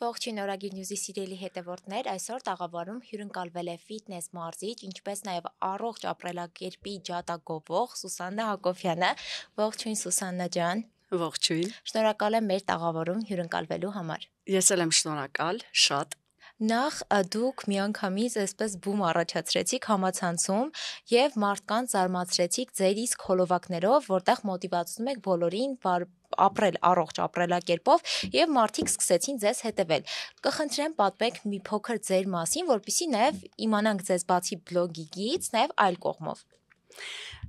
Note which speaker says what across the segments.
Speaker 1: Ողջույն Օրագիր Նյուզի սիրելի հետևորդներ, այսօր տաղավարում հյուրընկալվել է ֆիթնես մարզիչ, ինչպես նաև առողջ ապրելակերպի ջատագովող Սուսաննա Հակոբյանը։ Ողջույն Սուսաննա ջան։
Speaker 2: Ողջույն։
Speaker 1: Շնորհակալ եմ մեր տաղավարում հյուրընկալվելու համար։
Speaker 2: Ես էլ եմ շնորհակալ, շատ։
Speaker 1: Նախ դուք միանգամից այսպես բում առաջացրեցիք համացանցում եւ մարդկանց զարմացրեցիք ձեր իսկ հոլովակներով, որտեղ մոտիվացնում եք բոլորին ապրել առողջ ապրելակերպով եւ մարդիկ սկսեցին ձեզ հետևել։ Կխնդրեմ պատմեք մի փոքր ձեր մասին, որպեսզի նաեւ իմանանք ձեզ բացի բլոգից, նաեւ այլ կողմով։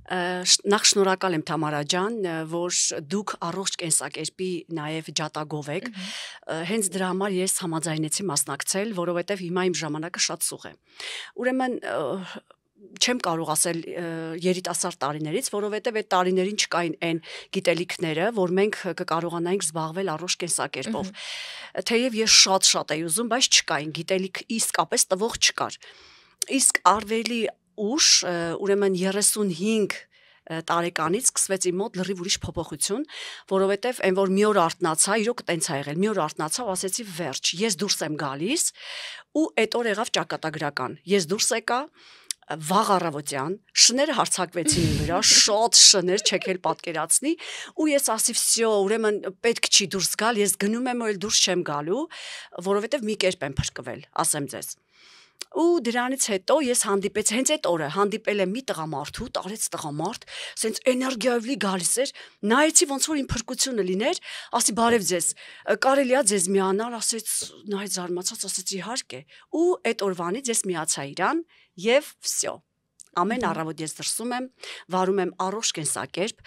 Speaker 2: Նախ շնորհակալ եմ Թամարա ջան, որ դուք առողջ կենսակերպի նաև ջատագով եք։ Հենց դրա համար ես համաձայնեցի մասնակցել, որովհետև հիմա իմ ժամանակը շատ սուղ է։ Ուրեմն չեմ կարող ասել երիտասարդ տարիներից, որովհետև այդ տարիներին չկային այն գիտելիքները, որ մենք կկարողանայինք զբաղվել առողջ կենսակերպով։ Թեև ես շատ էի ուզում, բայց չկային, գիտելիք իսկապես տվող չկար։ Իսկ արվելի ուշ, ուրեմն 35 տարեկանից սկսվեց իմ մոտ լրիվ ուրիշ փոփոխություն, որովհետև այն որ մի օր արթնացա, իրոք տենց ա եղել, մի օր արթնացա ու ասեցի վերջ, ես դուրս եմ գալիս ու այդ օր եղավ ճակատագրական։ Ես դուրս եկա վաղ առավոտյան, շները հարցակվեցին իմ վրա, շատ շներ, չեք էլ պատկերացնի, ու ես ասի վсё, ուրեմն պետք չի դուրս գալ, ես գնում եմ ու էլ դուրս չեմ գալու, որովհետև մի կերպ եմ փրկվել, ասեմ ձեզ։ Ու դրանից հետո ես հանդիպեցի հենց այդ օրը հանդիպել եմ մի տղամարդու, տարեց տղամարդ, սենց էներգիայով լի գալիս էր, նայեցի ոնց որ իմ փրկությունը լիներ, ասի բարև ձեզ, կարելի է ձեզ միանալ, ասեց, նայեց զարմացած, ասեց իհարկե, ու այդ օրվանից ես միացա իրան եւ վсё։ Ամեն առավոտ ես դրսում եմ, վարում եմ առողջ կենսակերպ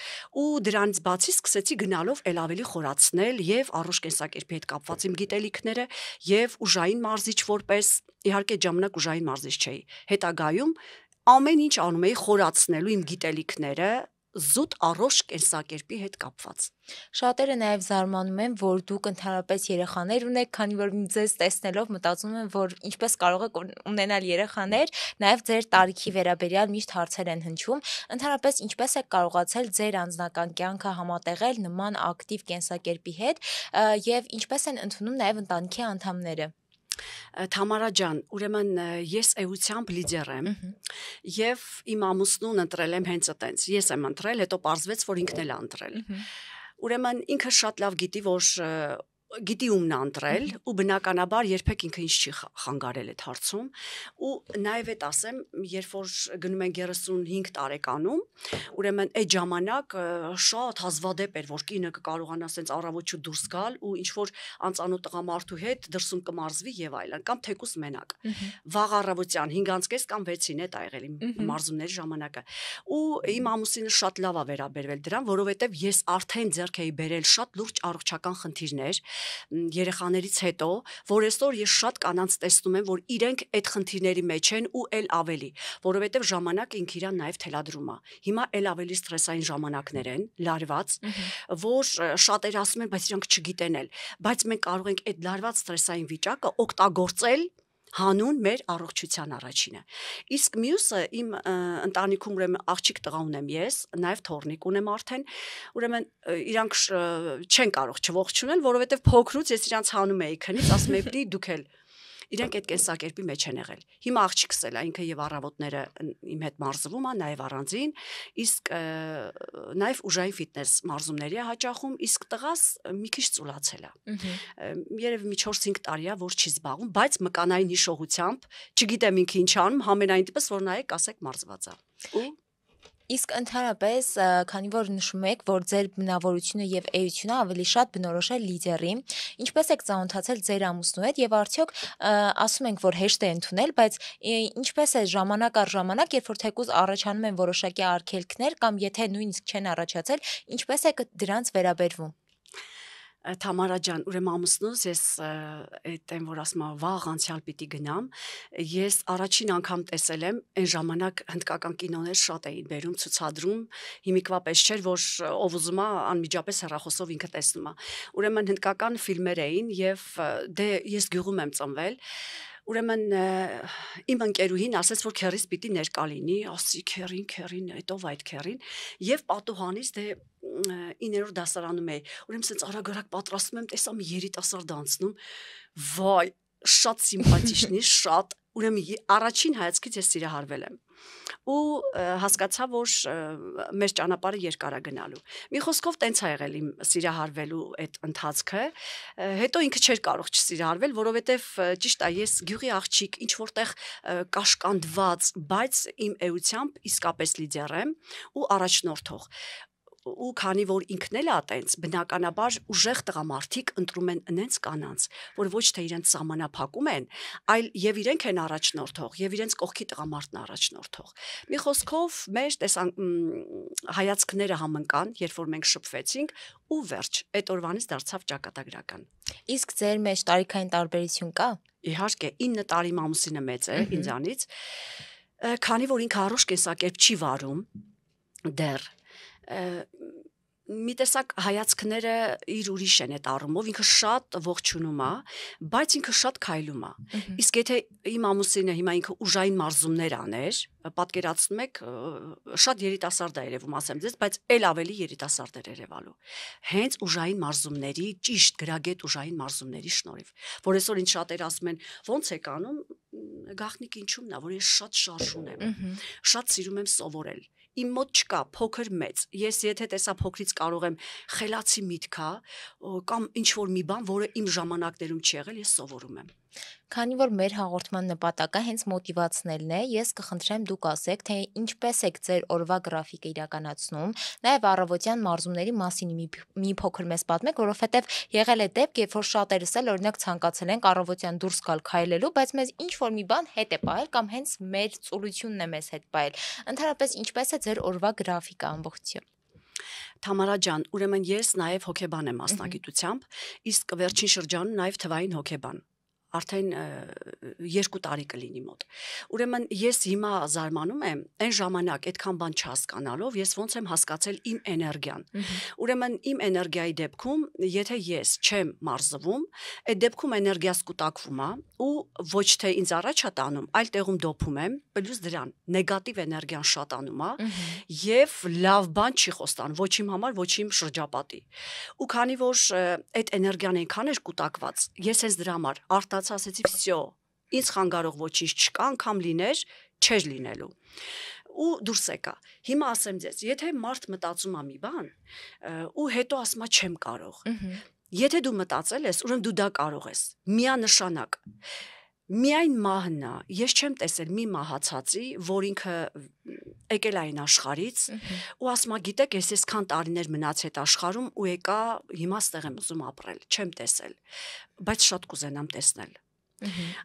Speaker 2: ու դրանից բացի սկսեցի գնալով ել ավելի խորացնել եւ առողջ կենսակերպի հետ կապված իմ գիտելիքները եւ ուժային մարզիչ որպես, իհարկե ժամանակ ուժային մարզիչ չէի։ Հետագայում ամեն ինչ անում էի խորացնելու իմ գիտելիքները զուտ առողջ կենսակերպի հետ կապված։
Speaker 1: Շատերը նաև զարմանում են, որ դուք ընդհանրապես երեխաներ ունեք, քանի որ ձեզ տեսնելով մտածում են, որ ինչպես կարող եք ունենալ երեխաներ, նաև ձեր տարիքի վերաբերյալ միշտ հարցեր են հնչում։ Ընդհանրապես ինչպես եք կարողացել ձեր անձնական կյանքը համատեղել նման ակտիվ կենսակերպի հետ եւ ինչպես են ընդունում նաև ընտանիքի անդամները։
Speaker 2: Թամարա ջան, ուրեմն ես էությամբ լիդեր եմ եւ իմ ամուսնուն ընտրել եմ հենց այտենց։ Ես եմ ընտրել, հետո պարզվեց, որ ինքն էլ է ընտրել։ Ուրեմն ինքը շատ լավ գիտի, որ գիտի ումն է ընտրել ու բնականաբար երբեք ինքը ինչ չի խանգարել այդ հարցում ու նաև այդ ասեմ, երբ որ գնում են 35 տարեկանում, ուրեմն այդ ժամանակ շատ հազվադեպ էր, որ կինը կկարողանա ասենց առավոտ դուրս գալ ու ինչ որ անծանոթ տղամարդու հետ դրսում կմարզվի եւ այլն, կամ թեկուս մենակ։ Վաղ առավոտյան 5:30 կամ 6-ին է դա եղել իմ մարզումների ժամանակը։ Ու իմ ամուսինը շատ լավ է վերաբերվել դրան, որովհետեւ ես արդեն ձեռք էի բերել շատ լուրջ առողջական խնդիրներ երեխաներից հետո, որ այսօր ես շատ կանանց տեսնում եմ, որ իրենք այդ խնդիրների մեջ են ու էլ ավելի, որովհետև ժամանակը ինքը իրան նաև թելադրում է։ Հիմա էլ ավելի սթրեսային ժամանակներ են, լարված, որ շատերը ասում են, բայց իրանք չգիտեն էլ, բայց մենք կարող ենք այդ լարված սթրեսային վիճակը օգտագործել հանուն մեր առողջության առաջինը։ Իսկ մյուսը իմ ընտանիքում ուրեմն աղջիկ տղա ունեմ ես, նաև թոռնիկ ունեմ արդեն, ուրեմն իրանք չեն կարող չողջունել, որովհետև փոքրուց ես իրանց հանում էի քնից, ասում էի՝ դուք էլ իրենք այդ կենսակերպի մեջ են եղել։ Հիմա աղջիկս էլ է, ինքը եւ առավոտները իմ հետ մարզվում է, նաև առանձին, իսկ նաև ուժային ֆիթնես մարզումների է հաճախում, իսկ տղաս մի քիչ ծուլացել է։ Երևի մի 4-5 տարի է, որ չի զբաղվում, բայց մկանային հիշողությամբ, չգիտեմ ինքը ինչ անում, համենայն դեպս որ նայեք, ասեք մարզված է։
Speaker 1: Իսկ ընդհանրապես, քանի որ նշում եք, որ ձեր բնավորությունը եւ էությունը ավելի շատ բնորոշ է լիդերի, ինչպես եք ծանոթացել ձեր ամուսնու հետ եւ արդյոք ասում ենք, որ հեշտ է ընդունել, բայց ինչպես է ժամանակ առ ժամանակ, երբ որ թեկուզ առաջանում են որոշակի արգելքներ կամ եթե նույնիսկ չեն առաջացել, ինչպես եք դրանց վերաբերվում։
Speaker 2: Թամարա ջան, ուրեմն ամուսնուս ես այդ այն որ ասում եմ վաղ անցյալ պիտի գնամ, ես առաջին անգամ տեսել եմ, այն ժամանակ հնդկական կինոներ շատ էին բերում ցուցադրում, հիմիկվա պես չէր, որ ով ուզում է անմիջապես հեռախոսով ինքը տեսնում է։ Ուրեմն հնդկական ֆիլմեր էին եւ դե ես գյուղում եմ ծնվել Ուրեմն իմ ընկերուհին ասաց, որ քերիս պիտի ներկա լինի, ասի քերին, հետո այդ քերին, եւ պատուհանից դե 9-րդ դասարանում էի։ Ուրեմն սենց արագ պատրաստում եմ, տեսա մի երիտասարդ անցնում, վայ, շատ սիմպաթիչնի, շատ։ Ուրեմն առաջին հայացքից ես սիրահարվել եմ։ Ու հասկացա, որ մեր ճանապարհը երկար է գնալու։ Մի խոսքով տենց ա եղել իմ սիրահարվելու այդ ընթացքը, հետո ինքը չէր կարող չսիրահարվել, որովհետև ճիշտ է, ես գյուղի աղջիկ, ինչ որտեղ կաշկանդված, բայց իմ էությամբ իսկապես լիդեր եմ ու առաջնորդող։ Ու քանի որ ինքն էլ է տենց, բնականաբար ուժեղ տղամարդիկ ընտրում են նենց կանանց, որ ոչ թե իրենց սահմանափակում են, այլ եւ իրենք են առաջնորդող, եւ իրենց կողքի տղամարդն առաջնորդող։ Մի խոսքով մեր հայացքները համընկան, երբ որ մենք շփվեցինք, ու վերջ, այդ օրվանից դարձավ ճակատագրական։
Speaker 1: Իսկ ձեր մեջ տարիքային տարբերություն կա։
Speaker 2: Իհարկե, 9 տարի մամուսինը մեծ է ինձանից, քանի որ ինքը առողջ կենսակերպ չի վարում դեռ մի տեսակ հայացքները իր ուրիշ են այդ առումով, ինքը շատ ողջունում է, բայց ինքը շատ քայլում է։ Իսկ եթե իմ ամուսինը հիմա ինքը ուժային մարզումներ աներ, պատկերացնում եք, շատ երիտասարդ է երևում, ասեմ ձեզ, բայց էլ ավելի երիտասարդ էր երևալու։ Հենց ուժային մարզումների, ճիշտ գրագետ ուժային մարզումների շնորհիվ, որ այսօր ինչ շատեր ասում են, ո՞նց եք անում, գաղտնիք ինչումն է, որ ես շատ շարժուն եմ, շատ սիրում եմ սովորել։ Իմ մոտ չկա փոքր մեծ, ես եթե տեսա փոքրից կարող եմ խելացի միտքա կամ ինչ որ մի բան, որը իմ ժամանակներում չի եղել, ես սովորում եմ։
Speaker 1: Քանի որ մեր հաղորդման նպատակը հենց մոտիվացնելն է, ես կխնդրեմ դուք ասեք, թե ինչպես եք ձեր օրվա գրաֆիկը իրականացնում, նաև առավոտյան մարզումների մասին մի փոքր մեզ պատմեք, որովհետև եղել է դեպք, երբ որ շատերս էլ օրինակ ցանկացել ենք առավոտյան դուրս գալ քայլելու, բայց մեզ ինչ որ մի բան հետ է պահել կամ հենց մեր ծուլությունն է մեզ հետ պահել։ Ընդհանրապես ինչպես է ձեր օրվա գրաֆիկը ամբողջությամբ։
Speaker 2: Թամարա ջան, ուրեմն ես նաև հոգեբան եմ մասնագիտությամբ, իսկ վերջին շրջանում նաև թվային հոգեբան։ Արդեն 2 տարի կլինի մոտ։ Ուրեմն ես հիմա զարմանում եմ, այն ժամանակ այդքան բան չհասկանալով, ես ոնց եմ հասկացել իմ էներգիան։ Ուրեմն իմ էներգիայի դեպքում, եթե ես չեմ մարզվում, այդ դեպքում էներգիաս կուտակվում է ու ոչ թե ինձ առաջ է տանում, այլ տեղում դոփում եմ, պլյուս դրան նեգատիվ էներգիան շատանում է եւ լավ բան չի խոստանում, ոչ իմ համար, ոչ իմ շրջապատի։ Ու քանի որ այդ էներգիան այնքան էր կուտակված, ես հենց դրա համար ասեցի, վсё, ինձ խանգարող ոչինչ չկա, անգամ լիներ, չէր լինելու։ Ու դուրս եկա։ Հիմա ասեմ ձեզ, եթե մարդ մտածում է մի բան, ու հետո ասում է չեմ կարող։ Եթե դու մտածել ես, ուրեմն դու դա կարող ես։ Միանշանակ։ Միայն մահն է, ես չեմ տեսել մի մահացածի, որ ինքը եկել այն աշխարից ու ասում է, գիտեք, ես այսքան տարիներ մնաց այդ աշխարհում ու եկա, հիմա ստեղ եմ ուզում ապրել, չեմ տեսել, բայց շատ կուզենամ տեսնել։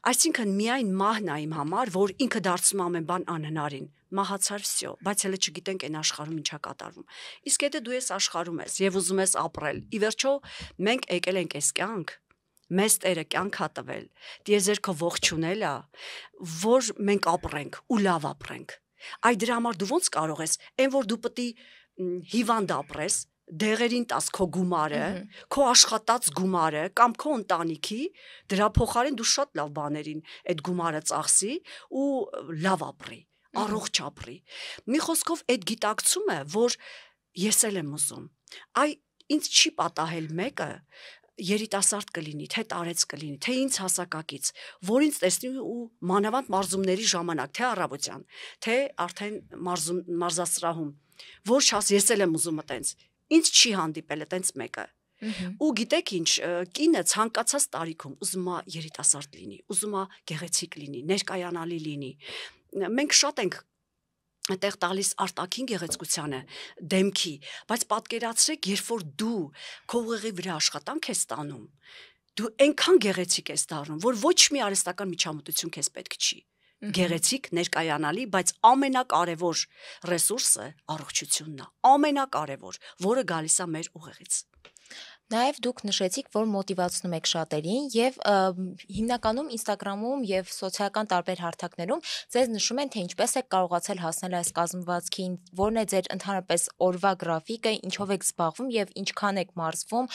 Speaker 2: Այսինքն միայն մահն է իմ համար, որ ինքը դարձնում ամեն բան անհնարին, մահացար վсё, բայց հələ չգիտենք այն աշխարհում ինչա կատարվում։ Իսկ եթե դու ես աշխարհում ես եւ ուզում ես ապրել, ի վերջո մենք եկել ենք այս կյանք, մեզ Տերը կյանք հա տվել, դիեզերքը ողջունել է, որ մենք ապրենք ու լավ ապրենք։ Այ դրա համար դու ոնց կարող ես, այն որ դու պետք է հիվանդ ապրես, դեղերին տաս քո գումարը, քո աշխատած գումարը կամ քո ընտանիքի, դրա փոխարեն դու շատ լավ բաներին այդ գումարը ծախսի ու լավ ապրի, առողջ ապրի։ Մի խոսքով այդ գիտակցումը, որ ես էլ եմ ուզում, այ ինձ չի պատահել մեկը երիտասարդ կլինի, թե տարեց կլինի, թե ինձ հասակակից, որ ինձ տեսնի ու մանավանդ մարզումների ժամանակ, թե առավոտյան, թե արդեն մարզասրահում, որ չաս ես էլ եմ ուզում այտենց, ինձ չի հանդիպել այտենց մեկը։ Ու գիտեք ինչ, կինը ցանկացած տարիքում ուզում է երիտասարդ լինի, ուզում է գեղեցիկ լինի, ներկայանալի լինի։ Մենք շատ ենք այդտեղ տալիս արտաքին գեղեցկությանը, դեմքի, բայց պատկերացրեք, երբ որ դու քո ուղեղի վրա աշխատանք ես տանում, դու այնքան գեղեցիկ ես դառնում, որ ոչ մի արհեստական միջամտություն քեզ պետք չի։ Գեղեցիկ, ներկայանալի, բայց ամենակարևոր ռեսուրսը առողջությունն է, ամենակարևոր, որը գալիս է մեր ուղեղից։
Speaker 1: Նաև դուք նշեցիք, որ մոտիվացնում եք շատերին եւ հիմնականում Instagram-ում եւ սոցիալական տարբեր հարթակներում ձեզ նշում են, թե ինչպես եք կարողացել հասնել այս կազմվածքին, որն է ձեր ընդհանրապես օրվա գրաֆիկը, ինչով եք զբաղվում եւ ինչքան եք մարզվում,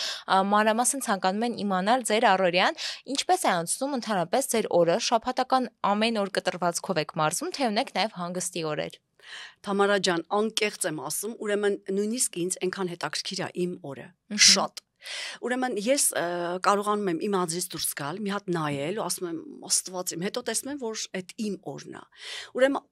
Speaker 1: մանրամասն ցանկանում են իմանալ ձեր առօրյան, ինչպես է անցնում ընդհանրապես ձեր օրը, շաբաթական ամեն օր կտրվածքով եք մարզվում, թե ունեք նաև հանգստի օրեր։
Speaker 2: Թամարա ջան, անկեղծ եմ ասում, ուրեմն նույնիսկ ինձ այնքան հետաքրքիր է իմ օրը, շատ։ Ուրեմն ես կարողանում եմ իմ ածից դուրս գալ, մի հատ նայել ու ասում եմ Աստված իմ, հետո տեսնում եմ, որ այդ իմ օրն է։ Ուրեմն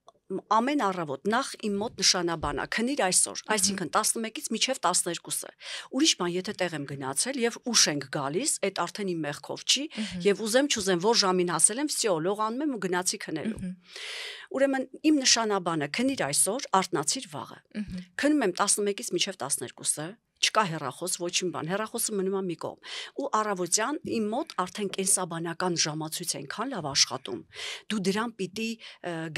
Speaker 2: ամեն առավոտ նախ իմ մոտ նշանաբան է, քնիր այսօր, այսինքն 11-ից մինչև 12-ը։ Ուրիշ բան, եթե տեղ եմ գնացել եւ ուշ ենք գալիս, այդ արդեն իմ մեղքով չի, եւ ուզեմ չուզեմ, որ ժամին հասել եմ, վсё, լողանում եմ ու գնացի քնելու։ Ուրեմն իմ նշանաբանը քնիր այսօր, արթնացիր վաղը։ Քնում եմ 11-ից մինչև 12-ը, չկա հեռախոս, ոչինչ բան, հեռախոսը մնում է մի կողմ։ Ու առավոտյան իմ մոտ արդեն կենսաբանական ժամացույց այնքան լավ աշխատում։ Դու դրան պիտի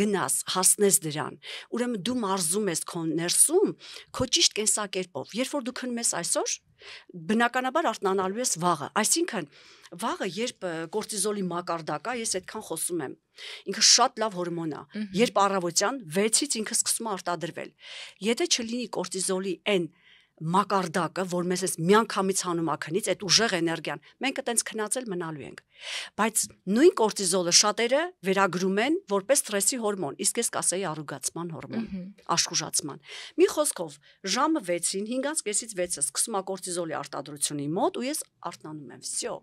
Speaker 2: գնաս, հասնես դրան։ Ուրեմն դու մարզում ես քո ներսում, քո ճիշտ կենսակերպով։ Երբ որ դու քնում ես այսօր, բնականաբար արթնանալու ես վաղը։ Այսինքն վաղը, երբ կորտիզոլի մակարդակը, ես այդքան խոսում եմ, ինքը շատ լավ հորմոն է, երբ առավոտյան 6-ից ինքը սկսում է արտադրվել։ Եթե չլինի կորտիզոլի այն մակարդակը, որ մեզ էս միանգամից հանում ակնից, այդ ուժեղ էներգիան, մենք այտենց քնածել մնալու ենք։ Բայց նույն կորտիզոլը շատերը վերագրում են որպես սթրեսի հորմոն, իսկ ես կասեի առուգացման հորմոն, աշխուժացման։ Մի խոսքով, ժամը 6-ին 5:30-ից 6-ը սկսում է կորտիզոլի արտադրությունը իմ մոտ ու ես արթնանում եմ, վсё։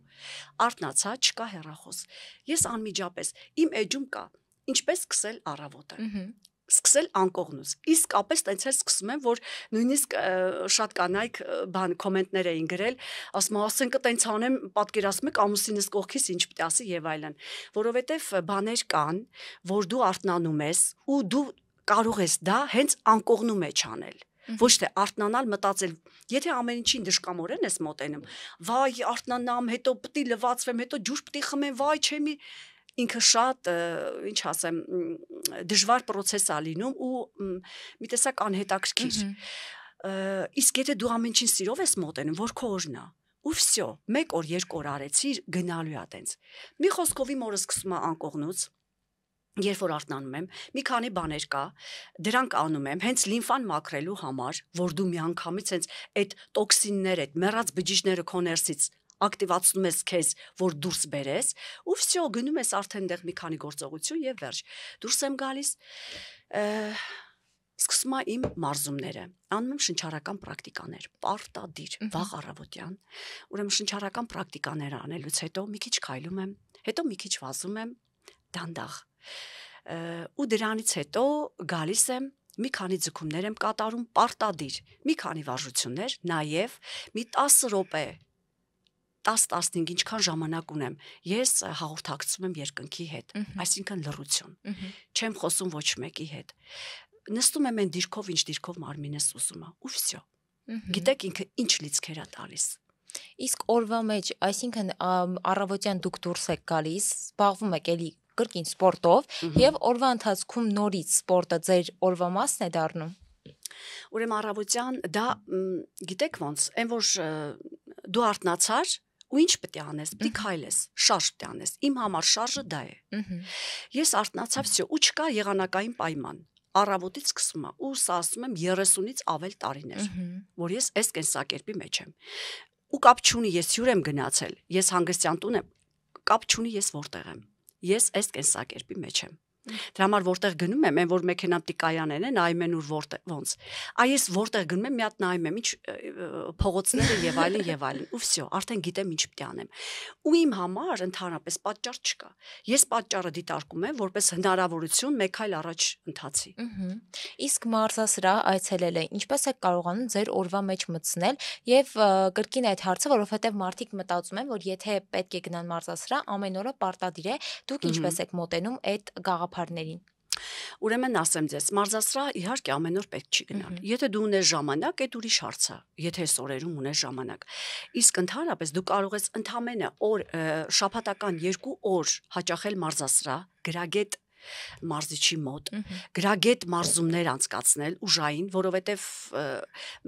Speaker 2: Արթնացա, չկա հեռախոս։ Ես անմիջապես իմ էջում կա ինչպես սկսել առավոտը։ Սկսել անկողնուց։ Իսկապես տենց էլ սկսում եմ, որ նույնիսկ շատ կանայք բան կոմենտներ էին գրել, ասում ասենք տենց անեմ, պատկերացնում եք ամուսինս կողքից ինչ պիտի ասի եւ այլն, որովհետեւ բաներ կան, որ դու արթնանում ես ու դու կարող ես դա հենց անկողնու մեջ անել։ Ոչ թե արթնանալ, մտածել, եթե ամեն ինչին դժկամորեն ես մոտենում, վայ, արթնանամ, հետո պիտի լվացվեմ, հետո ջուր պիտի խմեմ, վայ, չեմի ինքը շատ, ինչ ասեմ, դժվար process է լինում ու մի տեսակ անհետաքրքիր։ Իսկ եթե դու ամեն ինչին սիրով ես մոտենում, որ քո օրն է, ու վсё, 1 օր, 2 օր արեցի, գնալու է տենց։ Մի խոսքով իմ օրը սկսում է անկողնուց, երբ որ արթնանում եմ, մի քանի բաներ կա, դրանք անում եմ, հենց լիմֆան մաքրելու համար, որ դու միանգամից հենց այդ տոքսինները, այդ մեռած բջիջները քո ներսից ակտիվացնում ես քեզ, որ դուրս բերես, ու վсё, գնում ես արդեն դեղ մի քանի գործողություն եւ վերջ։ Դուրս եմ գալիս, սկսում եմ իմ մարզումները, անում եմ շնչառական պրակտիկաներ, պարտադիր, վաղ առավոտյան, ուրեմն շնչառական պրակտիկաներ անելուց հետո մի քիչ քայլում եմ, հետո մի քիչ վազում եմ, դանդաղ, ու դրանից հետո գալիս եմ մի քանի ձգումներ եմ կատարում պարտադիր, մի քանի վարժություններ, նաեւ մի 10 րոպե 10-15 ինչքան ժամանակ ունեմ, ես հաղորդակցում եմ երկնքի հետ, այսինքն լռություն, չեմ խոսում ոչ մեկի հետ, նստում եմ այն դիրքով, ինչ դիրքով մարմինս ուզում է, ու վсё, գիտեք ինքը ինչ լիցքեր է տալիս։
Speaker 1: Իսկ օրվա մեջ, այսինքն առավոտյան դուք դուրս եք գալիս, զբաղվում եք էլի կրկին սպորտով եւ օրվա ընթացքում նորից սպորտը ձեր օրվա մասն է դառնում։
Speaker 2: Ուրեմն առավոտյան դա գիտեք ոնց, այն որ դու արթնացար ու ինչ պետք է անես, պետք է քայլես, շարժ պետք է անես։ Իմ համար շարժը դա է։ Ես արթնացա, վсё, ու չկա եղանակային պայման։ Առավոտից սկսում է, ու սա ասում եմ 30-ից ավել տարիներ, որ ես այս կենսակերպի մեջ եմ։ Ու կապ չունի, ես հյուր եմ գնացել, ես հանգստյան տուն եմ, կապ չունի ես որտեղ եմ։ Ես այս կենսակերպի մեջ եմ։ Դրա համար որտեղ գնում եմ, այն որ մեքենան պիտի կայանեն են, նայում են ուր որտեղ ոնց։ Այս որտեղ գնում եմ, մի հատ նայում եմ, ինչ փողոցները եւ այլն, ու վсё, արդեն գիտեմ ինչ պիտի անեմ։ Ու իմ համար ընդհանրապես պատճառ չկա։ Ես պատճառը դիտարկում եմ որպես հնարավորություն մեկ այլ առաջ ընթացի։
Speaker 1: Իսկ մարզասրահ այցելելը ինչպես եք կարողանում ձեր օրվա մեջ մտցնել եւ կրկին այդ հարցը, որովհետեւ մարդիկ մտածում են, որ եթե պետք է գնան մարզասրահ, ամեն օրը պարտադիր է, դուք ինչպես եք մոտենում այդ գաղափարներին։
Speaker 2: Ուրեմն ասեմ ձեզ, մարզասրահ իհարկե ամեն օր պետք չի գնալ։ Եթե դու ունես ժամանակ, այդ ուրիշ հարց է, եթե այս օրերում ունես ժամանակ։ Իսկ ընդհանրապես դու կարող ես ընդամենը շաբաթական 2 օր հաճախել մարզասրահ, գրագետ մարզիչի մոտ, գրագետ մարզումներ անցկացնել ուժային, որովհետև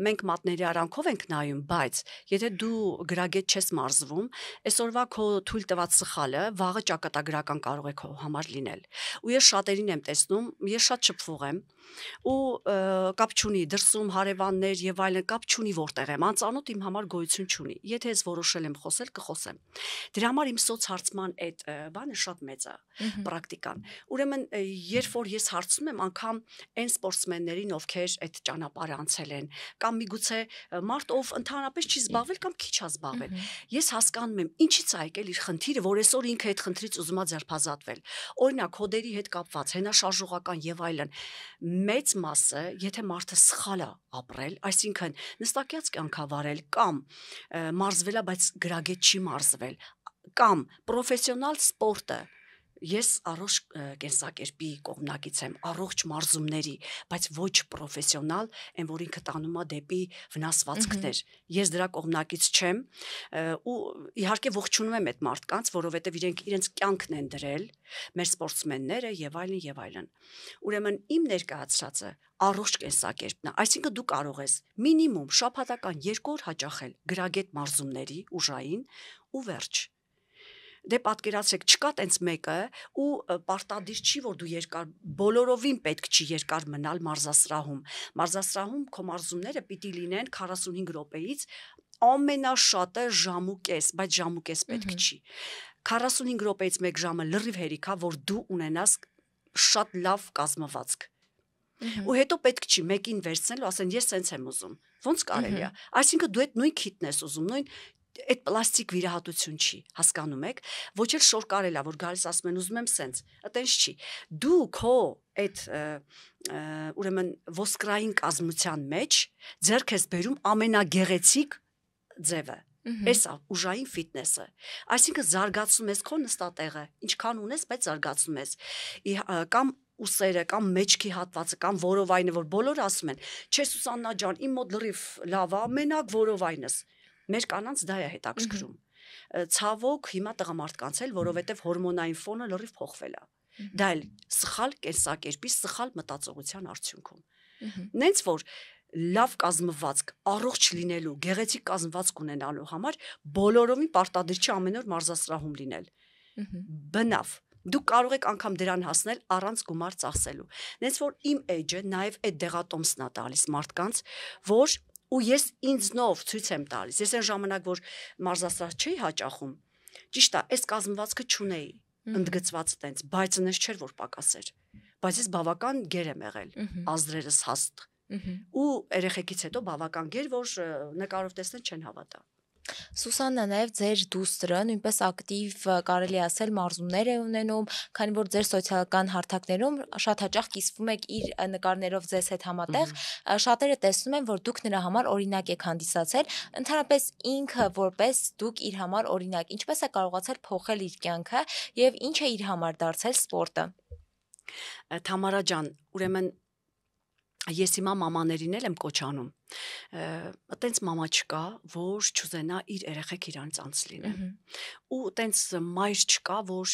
Speaker 2: մենք մատների արանքով ենք նայում, բայց եթե դու գրագետ չես մարզվում, այսօրվա քո թույլ տված սխալը վաղը ճակատագրական կարող է քո համար լինել։ Ու ես շատերին եմ տեսնում, ես շատ շփվող եմ ու կապ չունի դրսում հարևաններ եւ այլն, կապ չունի որտեղ եմ, անծանոթ իմ համար գոյություն չունի։ Եթե ես որոշել եմ խոսել, կխոսեմ։ Դրա համար իմ սոցհարցման այդ բանը շատ մեծ է, պրակտիկան։ Ուրեմն երբ որ ես հարցնում եմ անգամ այն սպորտսմեններին, ովքեր այդ ճանապարհը անցել են, կամ միգուցե մարդ ով ընդհանրապես չի զբաղվել կամ քիչ է զբաղվել, ես հասկանում եմ ինչից է եկել իր խնդիրը, որ այսօր ինքը այդ խնդրից ուզում է ձերբազատվել։ Օրինակ հոդերի հետ կապված, հենաշարժողական եւ այլն, մեծ մասը, եթե մարդը սխալ է ապրել, այսինքն նստակյաց կյանք է վարել կամ մարզվել է, բայց գրագետ չի մարզվել, կամ պրոֆեսիոնալ սպորտը, ես առողջ կենսակերպի կողմնակից եմ, առողջ մարզումների, բայց ոչ պրոֆեսիոնալ, այն որ ինքը տանում է դեպի վնասվածքներ։ Ես դրա կողմնակից չեմ ու իհարկե ողջունում եմ այդ մարդկանց, որովհետև իրենց կյանքն են դրել, մեր սպորտսմենները եւ այլն եւ այլն։ Ուրեմն իմ ներկայացրածը առողջ կենսակերպն է, այսինքն դու կարող ես մինիմում շաբաթական 2 օր հաճախել գրագետ մարզումների ուժային ու վերջ։ Դե պատկերացրեք, չկա տենց մեկը ու պարտադիր չի, որ դու երկար բոլորովին պետք չի երկար մնալ մարզասրահում։ Մարզասրահում քո մարզումները պիտի լինեն 45 րոպեից ամենաշատը ժամ ու կես, բայց ժամ ու կես պետք չի։ 45 րոպեից 1 ժամը լրիվ հերիք է, որ դու ունենաս շատ լավ կազմվածք։ Ու հետո պետք չի մեկին վերցնել ու ասեն ես սենց եմ ուզում։ Ոնց կարելի է։ Այսինքն դու այդ նույն քիթն ես ուզում, նույն այդ պլաստիկ վիրահատություն չի, հասկանում եք, ոչ էլ շորկարելա, որ գալիս ասում են ուզում եմ սենց, այտենց չի։ Դու քո այդ ուրեմն ոսկրային կազմության մեջ ձեռք ես բերում ամենագեղեցիկ ձևը։ Էսա ուժային ֆիթնեսը։ Այսինքն զարգացնում ես քո նստատեղը, ինչքան ունես, բայց զարգացնում ես։ Կամ ուսերը, կամ մեջքի հատվածը, կամ որովայնը, որ բոլորը ասում են, չէ Սուսաննա ջան, իմ մոտ լրիվ լավ է, մենակ որովայնս։ Մեր կանանց դա է հետաքրքրում։ Ցավոք հիմա տղամարդկանց էլ, որովհետև հորմոնային ֆոնը լրիվ փոխվել է։ Դա էլ սխալ կենսակերպի, սխալ մտածողության արդյունքում։ Նենց որ լավ կազմվածք, առողջ լինելու, գեղեցիկ կազմվածք ունենալու համար բոլորովին պարտադիր չի ամեն օր մարզասրահում լինել։ Բնավ դու կարող եք անգամ դրան հասնել առանց գումար ծախսելու։ Նենց որ իմ էջը նաև այդ դեղատոմսն է տալիս մարդկանց, որ ու ես ինձնով ցույց եմ տալիս։ Ես այն ժամանակ, որ մարզասրահ չէի հաճախում, ճիշտ է, այս կազմվածքը չունեի, ընդգծված տենց, բայց ինձ չէր որ պակասեր։ Բայց ես բավական գեր եմ եղել, ազդրերս հաստ։ Ու երեխեքից հետո բավական գեր, որ նկարով տեսնել չեն հավատա։
Speaker 1: Սուսաննա, նաև ձեր դուստրը նույնպես ակտիվ կարելի ասել մարզումներ է ունենում, քանի որ ձեր սոցիալական հարթակներում շատ հաճախ կիսվում եք իր նկարներով ձեզ հետ համատեղ, շատերը տեսնում են, որ դուք նրա համար օրինակ եք հանդիսացել, ընդհանրապես ինքը որպես դուք իր համար օրինակ, ինչպես է կարողացել փոխել իր կյանքը եւ ինչ է իր համար դարձել սպորտը։
Speaker 2: Թամարա ջան, ուրեմն ես հիմա մամաներին էլ եմ կոչանում։ Այտենց մամա չկա, որ չուզենա իր երեխեք իրանից անց լինեն։ Ու այտենց մայր չկա, որ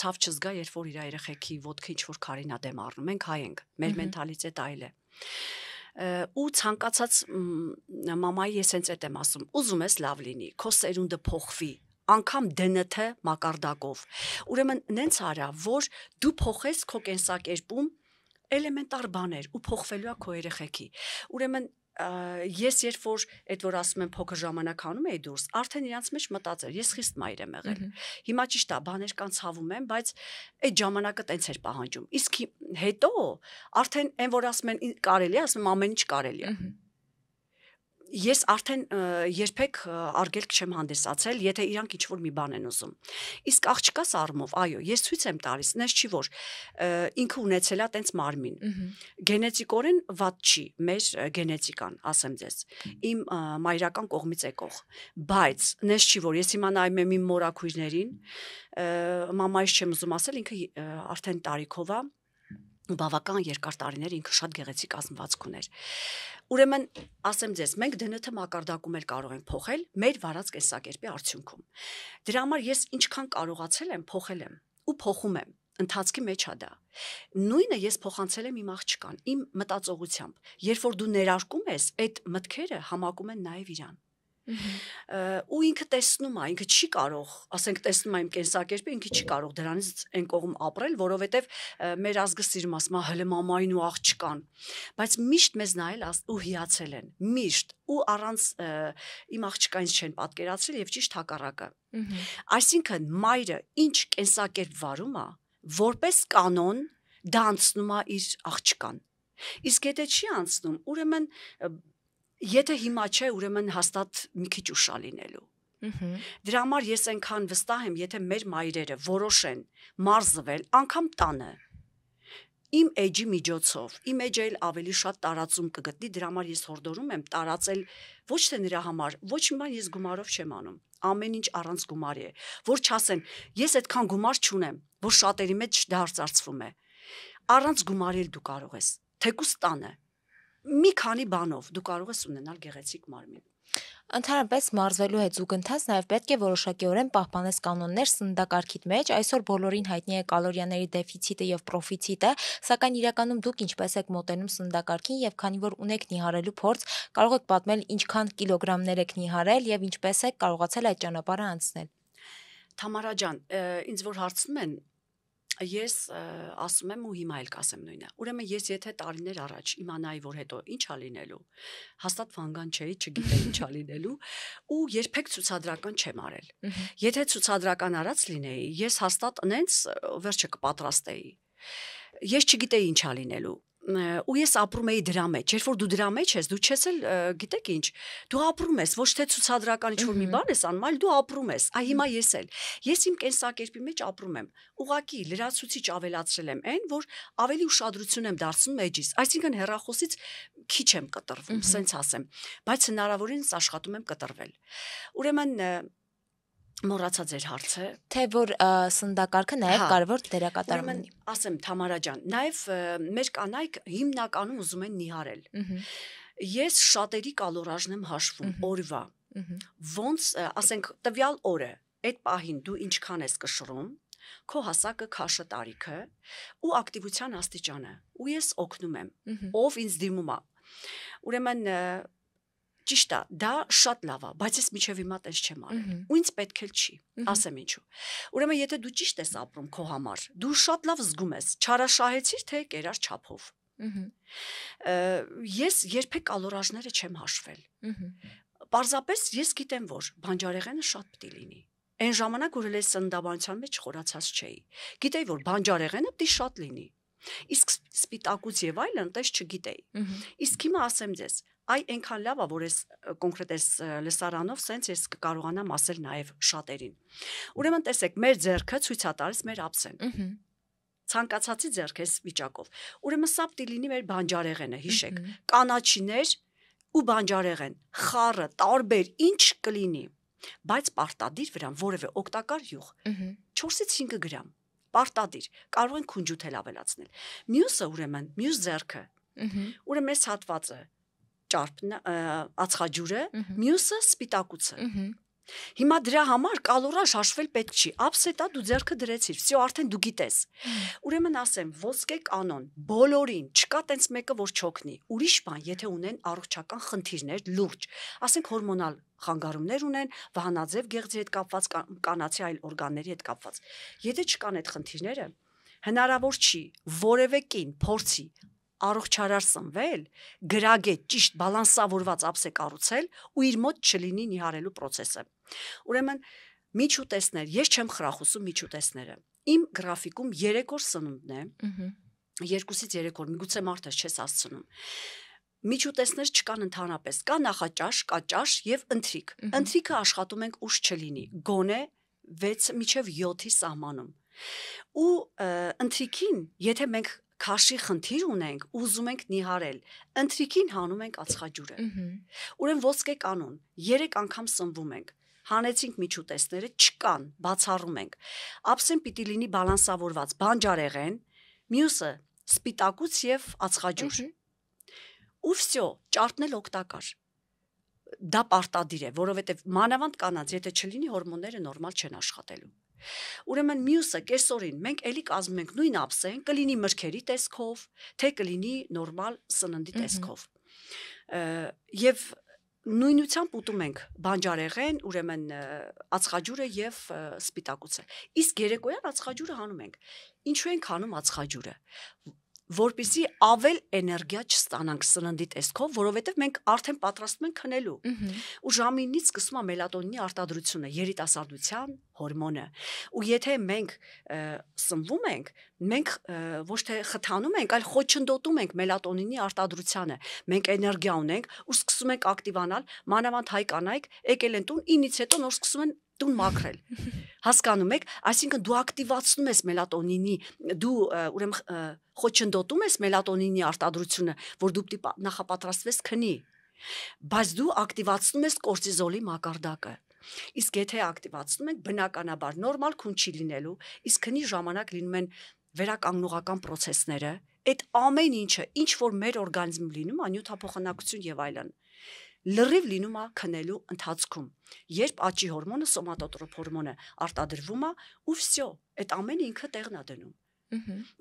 Speaker 2: ցավ չզգա, երբ որ իր երեխեքի ոտքը ինչ որ քարին է դեմ առնում։ Մենք հայ ենք, մեր մենթալիտետը այլ է։ Ու ցանկացած մամայի ես հենց այդ եմ ասում, ուզում ես լավ լինի, քո սերունդը փոխվի, անգամ ԴՆԹ մակարդակով։ Ուրեմն նենց արա, որ դու փոխես քո կենսակերպում էլեմենտար բաներ ու փոխվելու է քո երեխեքի։ Ուրեմն ես երբ որ այդ որ ասում եմ փոքր ժամանակ անում էի դուրս, արդեն իրանց մեջ մտածել, ես խիստ մայր եմ եղել։ Հիմա ճիշտ է, բաներ կան ցավում եմ, բայց այդ ժամանակը տենց էր պահանջում։ Իսկ հետո արդեն այն որ ասում են կարելի է, ասում եմ ամեն ինչ կարելի է։ Ես արդեն երբեք արգելք չեմ հանդիսացել, եթե իրանք ինչ-որ մի բան են ուզում։ Իսկ աղջկաս առումով, այո, ես ցույց եմ տալիս, նես չի որ ինքը ունեցել է տենց մարմին։ Գենետիկորեն վատ չի, մեր գենետիկան, ասեմ ձեզ, իմ մայրական կողմից եկող։ Բայց նես չի որ ես հիմա նայում եմ իմ մորաքույրներին, մամայից չեմ ուզում ասել, ինքը արդեն տարիքով է, բավական երկար տարիներ ինքը շատ գեղեցիկ կազմվածք ուներ։ Ուրեմն ասեմ ձեզ, մենք ԴՆԹ մակարդակում էլ կարող ենք փոխել մեր վարած կենսակերպի արդյունքում։ Դրա համար ես ինչքան կարողացել եմ, փոխել եմ ու փոխում եմ։ ընթացքի մեջ է դա։ Նույնը ես փոխանցել եմ իմ աղջկան, իմ մտածողությամբ։ Երբ որ դու ներարկում ես, այդ մտքերը համակում են նաև իրան։ Ու ինքը տեսնում է, ինքը չի կարող, ասենք տեսնում է իմ կենսակերպը, ինքը չի կարող դրանից այն կողմ ապրել, որովհետև մեր ազգը սիրում ասում է հələ մամային ու աղջկան, բայց միշտ մեզ նայել ու հիացել են, միշտ ու առանց իմ աղջկանից չեն պատկերացրել եւ ճիշտ հակառակը։ Այսինքն մայրը ինչ կենսակերպ վարում է, որպես կանոն դա անցնում է իր աղջկան։ Իսկ եթե չի անցնում, ուրեմն եթե հիմա չէ, ուրեմն հաստատ մի քիչ ուշ է լինելու։ Դրա համար ես այնքան վստահ եմ, եթե մեր մայրերը որոշեն մարզվել անգամ տանը, իմ էջի միջոցով, իմ էջը ավելի շատ տարածում կգտնի, դրա համար ես հորդորում եմ տարածել ոչ թե նրա համար, ոչ մի բան ես գումարով չեմ անում, ամեն ինչ առանց գումարի է, որ չասեն, ես այդքան գումար չունեմ, որ շատերի մեջ դա արծարծվում է, առանց գումարել դու կարող ես, թեկուզ տանը, մի քանի բանով դու կարող ես ունենալ գեղեցիկ մարմին։
Speaker 1: Ընդհանրապես մարզվելու հետ զուգընթաց նաև պետք է որոշակիորեն պահպանես կանոններ սննդակարգիդ մեջ, այսօր բոլորին հայտնի է կալորիաների դեֆիցիտը եւ պրոֆիցիտը, սակայն իրականում դուք ինչպես եք մոտենում սննդակարգին եւ քանի որ ունեք նիհարելու փորձ, կարող եք պատմել ինչքան կիլոգրամներ եք նիհարել եւ ինչպես եք կարողացել այդ ճանապարհը անցնել։
Speaker 2: Թամարա ջան, ինձ որ հարցնում են, ես ասում եմ ու հիմա էլ կասեմ նույնը։ Ուրեմն ես եթե տարիներ առաջ իմանայի, որ հետո ինչ ա լինելու, հաստատ վանգան չէի, չգիտեի ինչ ա լինելու ու երբեք ցուցադրական չեմ արել։ Եթե ցուցադրական արած լինեի, ես հաստատ նենց վերջը կպատրաստեի։ Ես չգիտեի ինչ ա լինելու։ Ու ես ապրում էի դրա մեջ։ Երբ որ դու դրա մեջ ես, դու չես էլ գիտեք ինչ, դու ապրում ես, ոչ թե ցուցադրական ինչ-որ մի բան ես անում, այլ դու ապրում ես։ Այ հիմա ես իմ կենսակերպի մեջ ապրում եմ։ Ուղղակի լրացուցիչ ավելացրել եմ այն, որ ավելի ուշադրություն եմ դարձնում էջիս, այսինքն հեռախոսից քիչ եմ կտրվում, սենց ասեմ, բայց հնարավորինս աշխատում եմ կտրվել։ Ուրեմն մոռացա ձեր հարցը,
Speaker 1: թե որ սննդակարգը նաև կարևոր դերակատարում ունի։
Speaker 2: Ասեմ Թամարա ջան, նաև մեր կանայք հիմնականում ուզում են նիհարել։ Ես շատերի կալորաժն եմ հաշվում օրվա։ Ոնց, ասենք, տվյալ օրը, այդ պահին դու ինչքան ես կշռում, քո հասակը, քաշը, տարիքը ու ակտիվության աստիճանը, ու ես օգնում եմ, ով ինձ դիմում է։ Ուրեմն ճիշտ է, դա շատ լավ է, բայց ես միջև հիմա տես չեմ արել։ Ու ինձ պետք էլ չի, ասեմ ինչու։ Ուրեմն եթե դու ճիշտ ես ապրում քո համար, դու շատ լավ զգում ես, չարաշահեցիր թե կերար չափով։ Ես երբեք կալորաժները չեմ հաշվել։ Պարզապես ես գիտեմ, որ բանջարեղենը շատ պիտի լինի։ Այն ժամանակ որ ես սննդաբանության մեջ խորացած չէի։ Գիտեի, որ բանջարեղենը պիտի շատ լինի։ Իսկ սպիտակուց եւ այլն տես չգիտեի։ Իսկ հիմա ասեմ ձեզ, այ այնքան լավ է, որ ես կոնկրետ այս լսարանով սենց ես կկարողանամ ասել նաև շատերին։ Ուրեմն տեսեք, մեր ձեռքը ցույց է տալիս մեր ափսեն։ Ցանկացածի ձեռք էս վիճակով։ Ուրեմն սա պիտի լինի մեր բանջարեղենը, հիշեք, կանաչիներ ու բանջարեղեն, խառը, տարբեր, ինչ կլինի, բայց պարտադիր վրան որևէ օգտակար յուղ, 4-ից 5 գրամ, պարտադիր, կարող են քունջութ ավելացնել։ Մյուսը ուրեմն, մյուս ձեռքը, ուրեմն այս հատվածը ճարպն ածխաջուրը, մյուսը սպիտակուցը։ Հիմա դրա համար կալորաժ հաշվել պետք չի։ Ափսետա դու ձեռքը դրեցիր, всё արդեն դու գիտես։ Ուրեմն ասեմ, ոսկե կանոն, բոլորին, չկա տենց մեկը որ չօգնի։ Ուրիշ բան, եթե ունեն առողջական խնդիրներ, լուրջ, ասենք հորմոնալ խանգարումներ ունեն, վահանաձև գեղձի հետ կապված, կանացի այլ օրգանների հետ կապված։ Եթե չկան այդ խնդիրները, հնարավոր չի որևէ կին փորձի առողջարար սնվել, գրագետ ճիշտ բալանսավորված ափսե կառուցել ու իր մոտ չլինի նիհարելու process-ը։ Ուրեմն միջուտեսներ, ես չեմ խրախուսում միջուտեսները։ Իմ գրաֆիկում 3 օր սնունդն է, 2-ից 3 օր, միգուցե մարդը չես հասցնում։ Միջուտեսներ չկան ընդհանրապես, կա նախաճաշ, կա ճաշ եւ ընթրիք։ Ընթրիքը աշխատում ենք ուշ չլինի, գոնե 6 մինչև 7-ի սահմանում։ Ու ընթրիքին, եթե մենք քաշի խնդիր ունենք, ուզում ենք նիհարել, ընթրիքին հանում ենք ածխաջուրը։ Ուրեմն ոսկե կանոն, 3 անգամ սնվում ենք, հանեցինք միջուտեսները, չկան, բացառում ենք։ Ափսեն պիտի լինի բալանսավորված, բանջարեղեն, մյուսը սպիտակուց եւ ածխաջուր։ Ու всё, ճարպնել օգտակար։ դա պարտադիր է, որովհետև մանավանդ կանանց, եթե չլինի հորմոնները նորմալ չեն աշխատելու։ Ուրեմն մյուսը կեսօրին մենք էլի կազմում ենք նույն ափսեն, կլինի մրգերի տեսքով, թե կլինի նորմալ սննդի տեսքով։ Եվ նույնությամբ ուտում ենք բանջարեղեն, ուրեմն ածխաջուրը եւ սպիտակուցը։ Իսկ երեկոյան ածխաջուրը հանում ենք։ Ինչու ենք հանում ածխաջուրը։ Որպեսզի ավել էներգիա չստանանք սննդի տեսքով, որովհետև մենք արդեն պատրաստվում ենք քնելու։ Ու ժամի 9-ից սկսում է մելատոնինի արտադրությունը, երիտասարդության հորմոնը։ Ու եթե մենք սնվում ենք, մենք ոչ թե խթանում ենք, այլ խոչընդոտում ենք մելատոնինի արտադրությանը։ Մենք էներգիա ունենք ու սկսում ենք ակտիվանալ, մանավանդ հայ կանայք եկել են տուն 9-ից հետո նոր սկսում են տուն մաքրել։ Հասկանում եք, այսինքն դու ակտիվացնում ես մելատոնինի, դու ուրեմն խոչընդոտում ես մելատոնինի արտադրությունը, որ դու պիտի նախապատրաստվես քնի, բայց դու ակտիվացնում ես կորտիզոլի մակարդակը։ Իսկ եթե ակտիվացնում ենք, բնականաբար նորմալ քուն չի լինելու, իսկ քնի ժամանակ լինում են վերականգնողական process-ները, այդ ամեն ինչը, ինչ որ մեր օրգանիզմում լինում, անյութափոխանակություն եւ այլն, լրիվ լինում է քնելու ընթացքում, երբ աճի հորմոնը, սոմատոտրոփ հորմոնը արտադրվում է, ու վсё, այդ ամենը ինքը տեղն է դնում։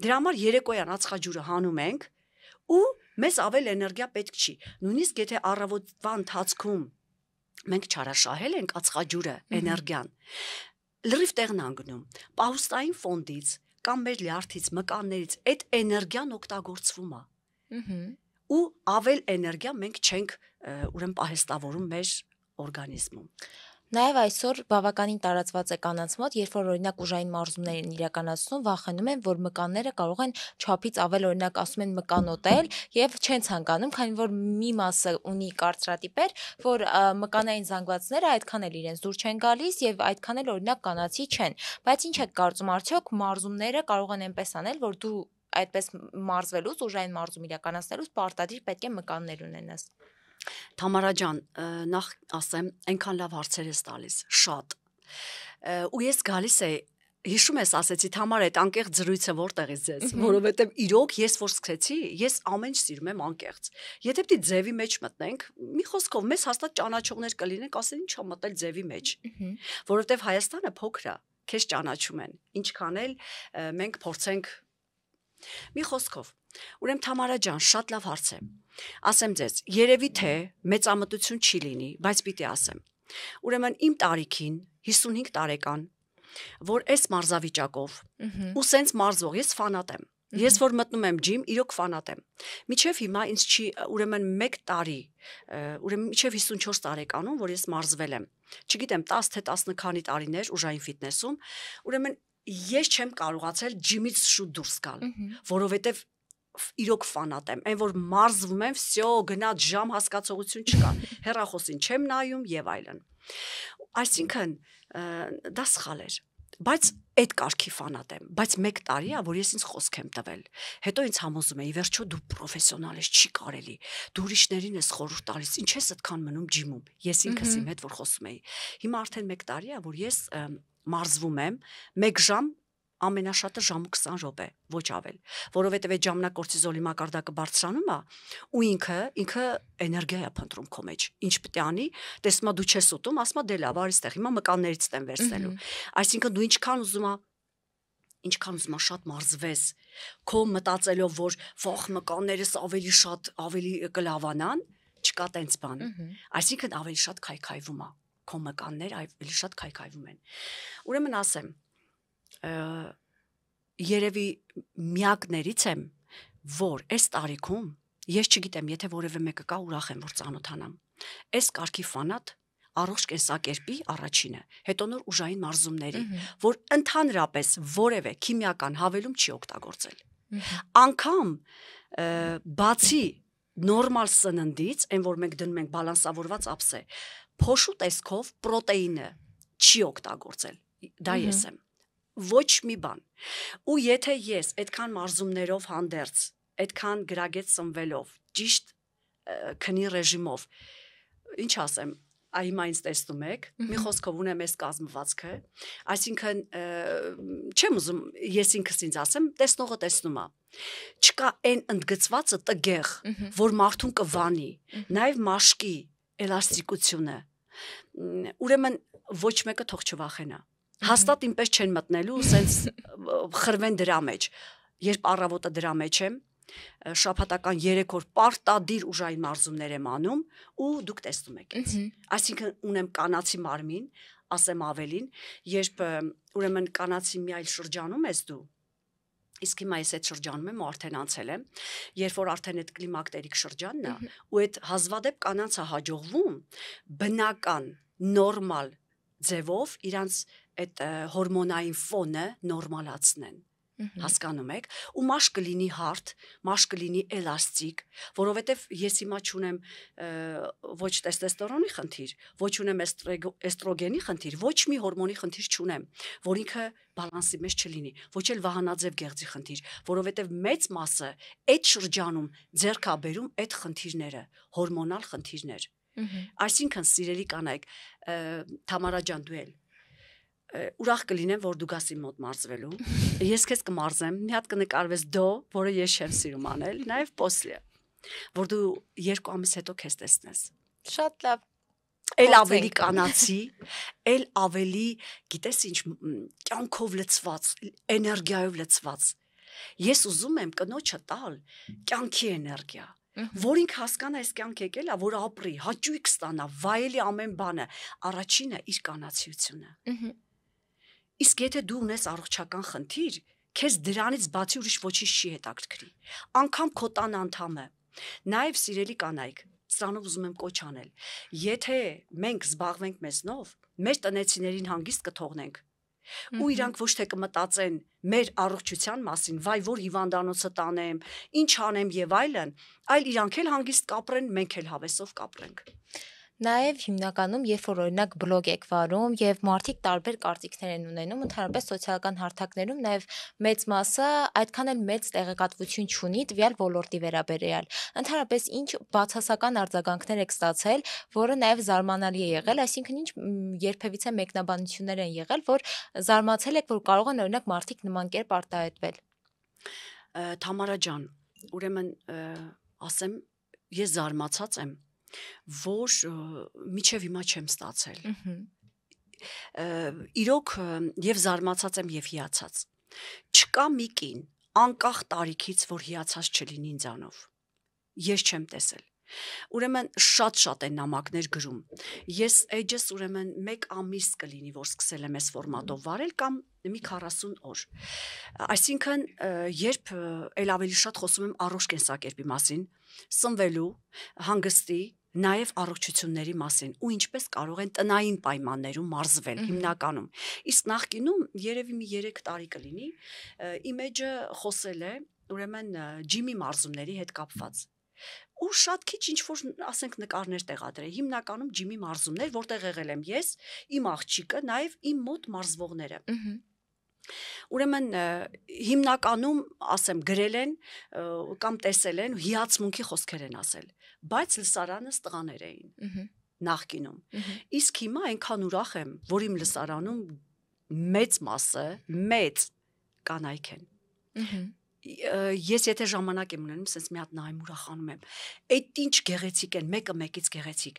Speaker 2: Դրա համար երեկոյան ածխաջուրը հանում ենք ու մեզ ավել էներգիա պետք չի։ Նույնիսկ եթե առավոտվա ընթացքում մենք չարաշահել ենք ածխաջուրը, էներգիան, լրիվ տեղն անգնում։ Պահուստային ֆոնդից կամ մեր լյարդից, մկաններից այդ էներգիան օգտագործվում է։ Ու ավել էներգիա մենք չենք ուրեմն պահեստավորում մեր օրգանիզմում։
Speaker 1: Նաև այսօր բավականին տարածված է կանանց մոտ, երբ որ օրինակ ուժային մարզումներ են իրականացնում, վախենում են, որ մկանները կարող են չափից ավել, օրինակ ասում են մկանոտել եւ չեն ցանկանում, քանի որ մի մասը ունի կարծրատիպեր, որ մկանային զանգվածները այդքան էլ իրենց դուր չեն գալիս եւ այդքան էլ օրինակ կանացի չեն։ Բայց ինչ եք կարծում, արդյոք մարզումները կարող են այնպես անել, որ դու այդպես մարզվելուց, ուժային մարզում իրականացնելուց պարտադիր պետք է մկաններ ունենաս։
Speaker 2: Թամարա ջան, նախ ասեմ, այնքան լավ հարցեր ես տալիս, շատ։ Ու ես գալիս է, հիշում ես, ասեցի, Թամար, այդ անկեղծ զրույցը որտեղից ձեզ, որովհետև իրոք ես որ սկսեցի, ես ամեն ինչ սիրում եմ անկեղծ։ Եթե պիտի ձևի մեջ մտնենք, մի խոսքով մեզ հաստատ ճանաչողներ կլինենք, ասեն ինչ ա մտել ձևի մեջ, որովհետև Հայաստանը փոքր է, քեզ ճանաչում են, ինչքան էլ մենք փորձենք։ Մի խոսքով, ուրեմն Թամարա ջան, շատ լավ հարց է։ Ասեմ ձեզ, երևի թե մեծամտություն չի լինի, բայց պիտի ասեմ։ Ուրեմն իմ տարիքին 55 տարեկան, որ այս մարզավիճակով ու սենց մարզվող, ես ֆանատ եմ։ Ես որ մտնում եմ ջիմ, իրոք ֆանատ եմ։ Միջև հիմա ինձ չի, ուրեմն 1 տարի, ուրեմն միջև 54 տարեկանում, որ ես մարզվել եմ։ Չգիտեմ, 10 թե 10 քանի տարիներ ուժային ֆիթնեսում, ուրեմն ես չեմ կարողացել ջիմից շուտ դուրս գալ, որովհետև իրոք ֆանատ եմ, այն որ մարզվում եմ, վсё, գնաց ժամ հասկացողություն չկա, հեռախոսին չեմ նայում եւ այլն։ Այսինքն դա սխալ էր, բայց այդ կարգի ֆանատ եմ, բայց 1 տարի է, որ ես ինձ խոսք եմ տվել։ Հետո ինձ համոզում էի, վերջո դու պրոֆեսիոնալ ես, չի կարելի, դու ուրիշներին ես խորհուրդ տալիս, ինչ ես այդքան մնում ջիմում։ Ես ինքս իմ հետ որ խոսում էի։ Հիմա արդեն 1 տարի է, որ ես մարզվում եմ 1 ժամ, ամենաշատը ժամ ու 20 րոպե, ոչ ավել, որովհետև այդ ժամանակ կորտիզոլի մակարդակը բարձրանում է ու ինքը էներգիա է փնտրում քո մեջ։ Ինչ պետք է անի, տեսնում ես դու չես ուտում, ասում ես դե լավ, արի ստեղ, հիմա մկաններից եմ վերցնելու։ Այսինքն դու ինչքան ուզում ես շատ մարզվես, քո մտածելով, որ վախ մկաններս ավելի շատ, ավելի կլավանան, չկա տենց բան։ Այսինքն ավելի շատ քայքայվում է, քո մկանները ավելի շատ քայքայվում են։ Ուրեմն ասեմ, երևի միակներից եմ, որ այս տարիքում, ես չգիտեմ, եթե որևէ մեկը կա, ուրախ եմ, որ ծանոթանամ։ Այս կարգի ֆանատ առողջ կենսակերպի առաջինը, հետո նոր ուժային մարզումների, որ ընդհանրապես որևէ քիմիական հավելում չի օգտագործել։ Անկամ բացի նորմալ սննդից, այն որ մենք դնում ենք բալանսավորված ափսե, փոշու տեսքով պրոտեինը չի օգտագործել։ Դա ես եմ։ Ոչ մի բան։ Ու եթե ես այդքան մարզումներով հանդերձ, այդքան գրագետ սնվելով, ճիշտ քնի ռեժիմով, ինչ ասեմ, հիմա ինձ տեսնում եք, մի խոսքով ունեմ այս կազմվածքը, այսինքն չեմ ուզում ես ինքս ինձ ասեմ, տեսնողը տեսնում է։ Չկա այն ընդգծվածը տգեղ, որ մարդուն կվանի, նաև մաշկի, էլաստիկությունը։ Ուրեմն ոչ մեկը թող չվախենա։ Հաստատ ինպես չեն մտնելու, սենց խրվեն դրա մեջ։ Երբ առավոտը դրա մեջ եմ, շաբաթական 3 օր պարտադիր ուժային մարզումներ եմ անում ու դուք տեսնում եք ինձ։ Այսինքն ունեմ կանացի մարմին, ասեմ ավելին, երբ ուրեմն կանացի մի այլ շրջանում ես դու, իսկ հիմա ես այդ շրջանում եմ ու արդեն անցել եմ, երբ որ արդեն այդ կլիմակտերիկ շրջանն է, ու այդ հազվադեպ կանանցը հաջողվում բնական, նորմալ ձևով իրանց այդ հորմոնային ֆոնը նորմալացնեն։ Հասկանում եք, ու մաշ կլինի հարթ, մաշ կլինի էլաստիկ, որովհետև ես հիմա չունեմ ոչ տեստեստերոնի խնդիր, ոչ ունեմ էստրոգենի խնդիր, ոչ մի հորմոնի խնդիր չունեմ, որ ինքը բալանսի մեջ չլինի, ոչ էլ վահանաձև գեղձի խնդիր, որովհետև մեծ մասը այդ շրջանում ձեռք է բերում այդ խնդիրները, հորմոնալ խնդիրներ։ Այսինքն սիրելի կանայք, Թամարա ջան, դու էլ ուրախ կլինեմ, որ դու գաս իմ մոտ մարզվելու։ Ես քեզ կմարզեմ, մի հատ կնկարվես դո, որը ես չեմ սիրում անել, նաև պոսլե, որ դու 2 ամիս հետո քեզ տեսնես։
Speaker 1: Շատ լավ։
Speaker 2: Էլ ավելի կանացի, էլ ավելի, գիտես ինչ, կյանքով լցված, էներգիայով լցված։ Ես ուզում եմ կնոջը տալ կյանքի էներգիա, որ ինքը հասկանա այս կյանք եկել է, որ ապրի, հաճույք ստանա, վայելի ամեն բանը, առաջինը իր կանացիությունը։ Իսկ եթե դու ունես առողջական խնդիր, քեզ դրանից բացի ուրիշ ոչինչ չի հետաքրքրի։ Անկամ քո տան անդամը, նաև սիրելի կանայք, սրանով ուզում եմ կոչ անել։ Եթե մենք զբաղվենք մեզնով, մեր տնեցիներին հանգիստ կթողնենք։ Ու իրանք ոչ թե կմտածեն մեր առողջության մասին, վայ որ հիվանդանոցը տանեմ, ինչ անեմ եւ այլն, այլ իրանք էլ հանգիստ կապրեն, մենք էլ հավեսով կապրենք։
Speaker 1: Նաև հիմնականում, երբ որ օրինակ բլոգ եք վարում եւ մարդիկ տարբեր կարծիքներ են ունենում, ընդհանրապես սոցիալական հարթակներում նաև մեծ մասը այդքան էլ մեծ տեղեկատվություն չունի տվյալ ոլորտի վերաբերյալ։ Ընդհանրապես ինչ բացասական արձագանքներ եք ստացել, որը նաև զարմանալի է եղել, այսինքն ինչ երբևիցե մեկնաբանություններ են եղել, որ զարմացել եք, որ կարող են օրինակ մարդիկ նման կերպ արտահայտվել։
Speaker 2: Թամարա ջան, ուրեմն ասեմ, ես զարմացած եմ, որ միջև հիմա չեմ ստացել։ Իրոք եւ զարմացած եմ եւ հիացած։ Չկա մի կին, անկախ տարիքից, որ հիացած չլինի ինձանով։ Ես չեմ տեսել։ Ուրեմն շատ են նամակներ գրում։ Ես էջս ուրեմն 1 ամիս կլինի, որ սկսել եմ այս ֆորմատով վարել կամ մի 40 օր։ Այսինքն, երբ էլ ավելի շատ խոսում եմ առողջ կենսակերպի մասին, սնվելու, հանգստի, նաև առողջությունների մասին ու ինչպես կարող են տնային պայմաններում մարզվել հիմնականում։ Իսկ նախկինում երևի մի 3 տարի կլինի, իմ էջը խոսել է ուրեմն ջիմի մարզումների հետ կապված։ Ու շատ քիչ ինչ որ ասենք նկարներ տեղադրել, հիմնականում ջիմի մարզումներ, որտեղ եղել եմ ես, իմ աղջիկը, նաև իմ մոտ մարզվողները։ Ուրեմն հիմնականում ասեմ գրել են կամ տեսել են հիացմունքի խոսքեր են ասել, բայց լսարանը տղաներ էին նախկինում։ Իսկ հիմա այնքան ուրախ եմ, որ իմ լսարանում մեծ մասը մեծ կանայք են։ Ես եթե ժամանակ եմ ունենում, sense մի հատ նայում ուրախանում եմ։ Այդ ինչ գեղեցիկ են, մեկը մեկից գեղեցիկ։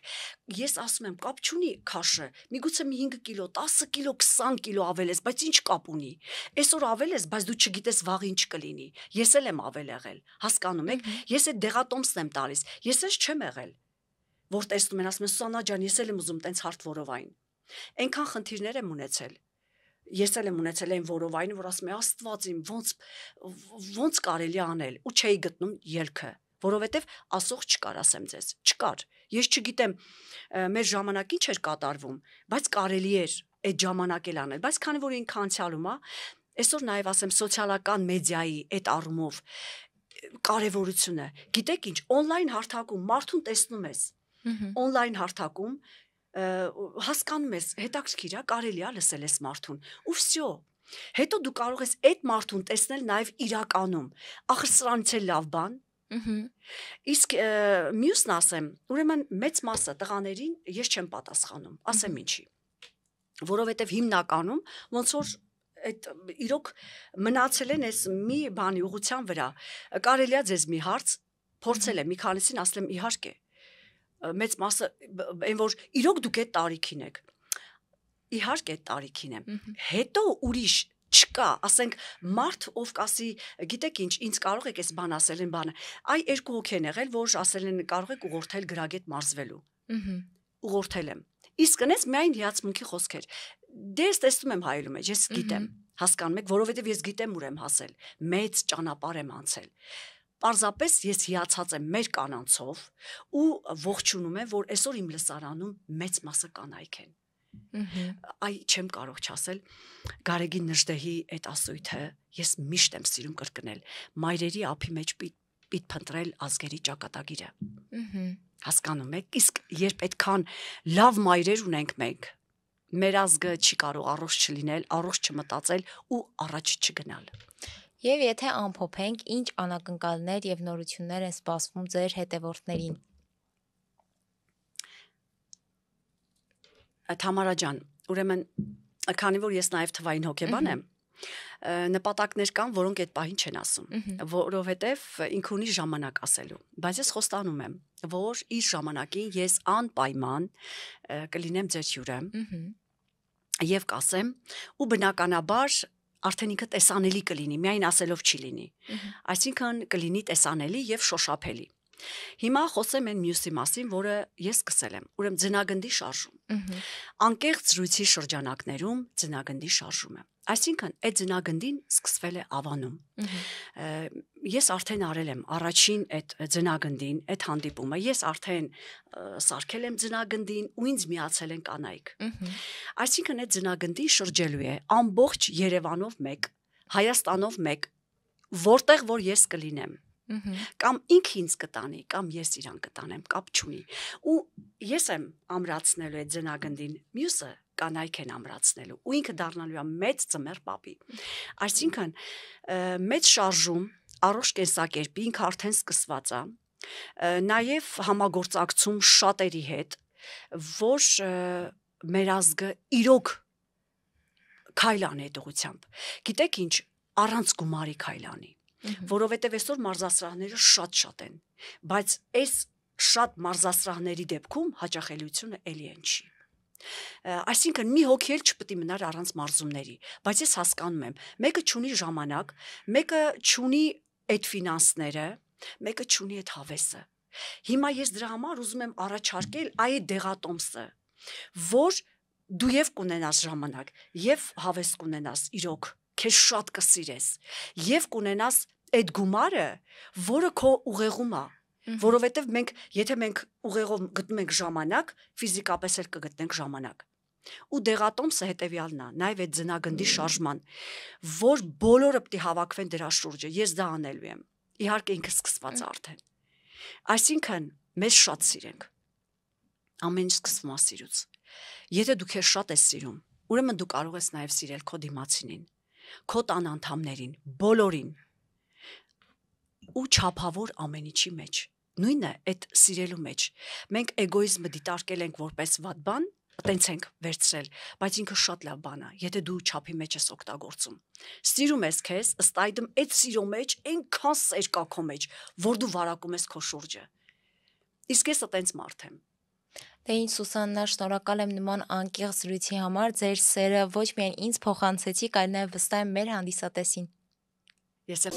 Speaker 2: Ես ասում եմ, կապ չունի քաշը, միգուցե մի 5 կիլո, 10 կիլո, 20 կիլո ավել ես, բայց ինչ կապ ունի։ Այսօր ավել ես, բայց դու չգիտես վաղ ինչ կլինի։ Ես էլ եմ ավել եղել, հասկանում եք։ Ես այդ դեղատոմսն եմ տալիս։ Ես էլ չեմ եղել, որ տեսնում են, ասում են, Սանա ջան, ես էլ եմ ուզում տենց հարթ որովայն։ Այնքան խնդիրներ եմ ունեցել։ Ես էլ եմ ունեցել այն որովայնը, որ ասում եմ, Աստված իմ, ոնց կարելի անել, ու չէի գտնում ելքը, որովհետև ասող չկար, ասեմ ձեզ, չկար։ Ես չգիտեմ, մեր ժամանակ ինչ էր կատարվում, բայց կարելի էր այդ ժամանակ էլ անել, բայց քանի որ ինքը անցյալում է, այսօր նաև ասեմ սոցիալական մեդիայի այդ առումով կարևորությունը, գիտեք ինչ, on-line հարթակում մարդուն տեսնում ես, on-line հարթակում հասկանում ես, հետաքրքիր է, կարելի է լսել ես մարդուն, ու վсё։ Հետո դու կարող ես այդ մարդուն տեսնել նաև իրականում, ախր սրանից էլ լավ բան։ Իսկ մյուսն ասեմ, ուրեմն մեծ մասը տղաներին ես չեմ պատասխանում, ասեմ ինչի։ Որովհետև հիմնականում ոնց որ այդ իրոք մնացել են այս մի բանի ուղղության վրա, կարելի է ձեզ մի հարց փորձել եմ, մի քանիսին ասել եմ իհարկե։ մեծ մասը այն որ իրոք դուք այդ տարիքին եք։ Իհարկե այդ տարիքին եմ։ Հետո ուրիշ չկա, ասենք մարդ ով կասի, գիտեք ինչ, ինձ կարող եք այս բան ասել, այն բանը։ Այ երկու հոգի են եղել, որ ասել են կարող եք ուղղորդել գրագետ մարզվելու։ Ուղղորդել եմ։ Իսկ կնես միայն հիացմունքի խոսքեր։ Դե ես տեսնում եմ հայելու մեջ, ես գիտեմ, հասկանում եք, որովհետև ես գիտեմ ուր եմ հասել, մեծ ճանապարհ եմ անցել։ Պարզապես ես հիացած եմ մեր կանանցով ու ողջունում եմ, որ այսօր իմ լսարանում մեծ մասը կանայք են։ Այ չեմ կարող չասել Գարեգին Նժդեհի այդ ասույթը ես միշտ եմ սիրում կրկնել մայրերի ափի մեջ պիտ փնտրել ազգերի ճակատագիրը հասկանում եք իսկ երբ այդքան լավ մայրեր ունենք մենք մեր ազգը չի կարող առողջ չլինել առողջ չմտածել ու առաջ չգնալ
Speaker 1: եւ եթե ամփոփենք ինչ անակնկալներ եւ նորություններ են սպասվում ձեր հետևորդներին
Speaker 2: Թամարա ջան, ուրեմն քանի որ ես նաև թվային հոգեբան եմ, նպատակներ կան, որոնք այդ պահին չեն ասում, որովհետև ինքը ունի ժամանակ ասելու, բայց ես խոստանում եմ, որ իր ժամանակին ես անպայման կլինեմ ձեր հյուրը եւ կասեմ ու բնականաբար արդեն ինքը տեսանելի կլինի, միայն ասելով չի լինի, այսինքն կլինի տեսանելի եւ շոշափելի Հիմա խոսեմ այն մյուսի մասին, որը ես սկսել եմ, ուրեմն ձնագնդի շարժում։ Անկեղծ զրույցի շրջանակներում ձնագնդի շարժումը։ Այսինքն այդ ձնագնդին սկսվել է Ավանում։ Ես արդեն արել եմ առաջին այդ ձնագնդին, այդ հանդիպումը, ես արդեն սարքել եմ ձնագնդին ու ինձ միացել են կանայք։ Այսինքն այդ ձնագնդին շրջելու է ամբողջ Երևանով մեկ, Հայաստանով մեկ, որտեղ որ ես կլինեմ։ Կամ ինքը ինձ կտանի, կամ ես իրան կտանեմ, կապ չունի։ Ու ես եմ ամրացնելու այդ ձնագնդին, մյուսը կանայք են ամրացնելու, ու ինքը դառնալու է մեծ ծմեր պապի։ Այսինքն մեծ շարժում, առողջ կենսակերպի ինքը արդեն սկսված է, նաև համագործակցում շատերի հետ, որ մեր ազգը իրոք քայլանի այդ ուղղությամբ։ Գիտեք ինչ, առանց գումարի քայլանի։ Որովհետև այսօր մարզասրահները շատ են, բայց այս շատ մարզասրահների դեպքում հաճախելիությունը էլի են չի։ Այսինքն մի հոգի էլ չպետք է մնար առանց մարզումների, բայց ես հասկանում եմ, մեկը չունի ժամանակ, մեկը չունի այդ ֆինանսները, մեկը չունի այդ հավեսը։ Հիմա ես դրա համար ուզում եմ առաջարկել այդ դեղատոմսը, որ դու եւ կունենաս ժամանակ, եւ հավես կունենաս իրոք քեզ շատ կսիրես եւ կունենաս այդ գումարը, որը քո ուղեղում է, որովհետեւ եթե մենք ուղեղով գտնում ենք ժամանակ, ֆիզիկապես էլ կգտնենք ժամանակ։ Ու դեղատոմսը հետեւյալն է, նաեւ այդ ձնագնդի շարժման, որ բոլորը պետք է հավաքվեն դրա շուրջը, ես դա անելու եմ։ Իհարկե ինքը սկսված է արդեն։ Այսինքն մեզ շատ սիրենք։ Ամեն ինչ սկսվում է սիրուց։ Եթե դու քեզ շատ ես սիրում, ուրեմն դու կարող ես նաեւ սիրել քո դիմացինին, քո տան անդամներին, բոլորին ու չափավոր ամեն ինչի մեջ նույնը այդ սիրելու մեջ մենք էգոիզմը դիտարկել ենք որպես վատ բան տենց ենք վերցրել բայց ինքը շատ լավ բան է եթե դու չափի մեջ ես օգտագործում սիրում ես քեզ ըստ այդմ այդ սիրո մեջ այնքան սեր կա քո մեջ որ դու վարակում ես քո շուրջը իսկ ես տենց մարդ եմ
Speaker 1: Դե ինչ Սուսաննա, շնորհակալ եմ նման անկեղծ զրույցի համար, ձեր սերը ոչ միայն ինձ փոխանցեցիք, այլ նաև վստահ եմ մեր հանդիսատեսին։
Speaker 2: Ես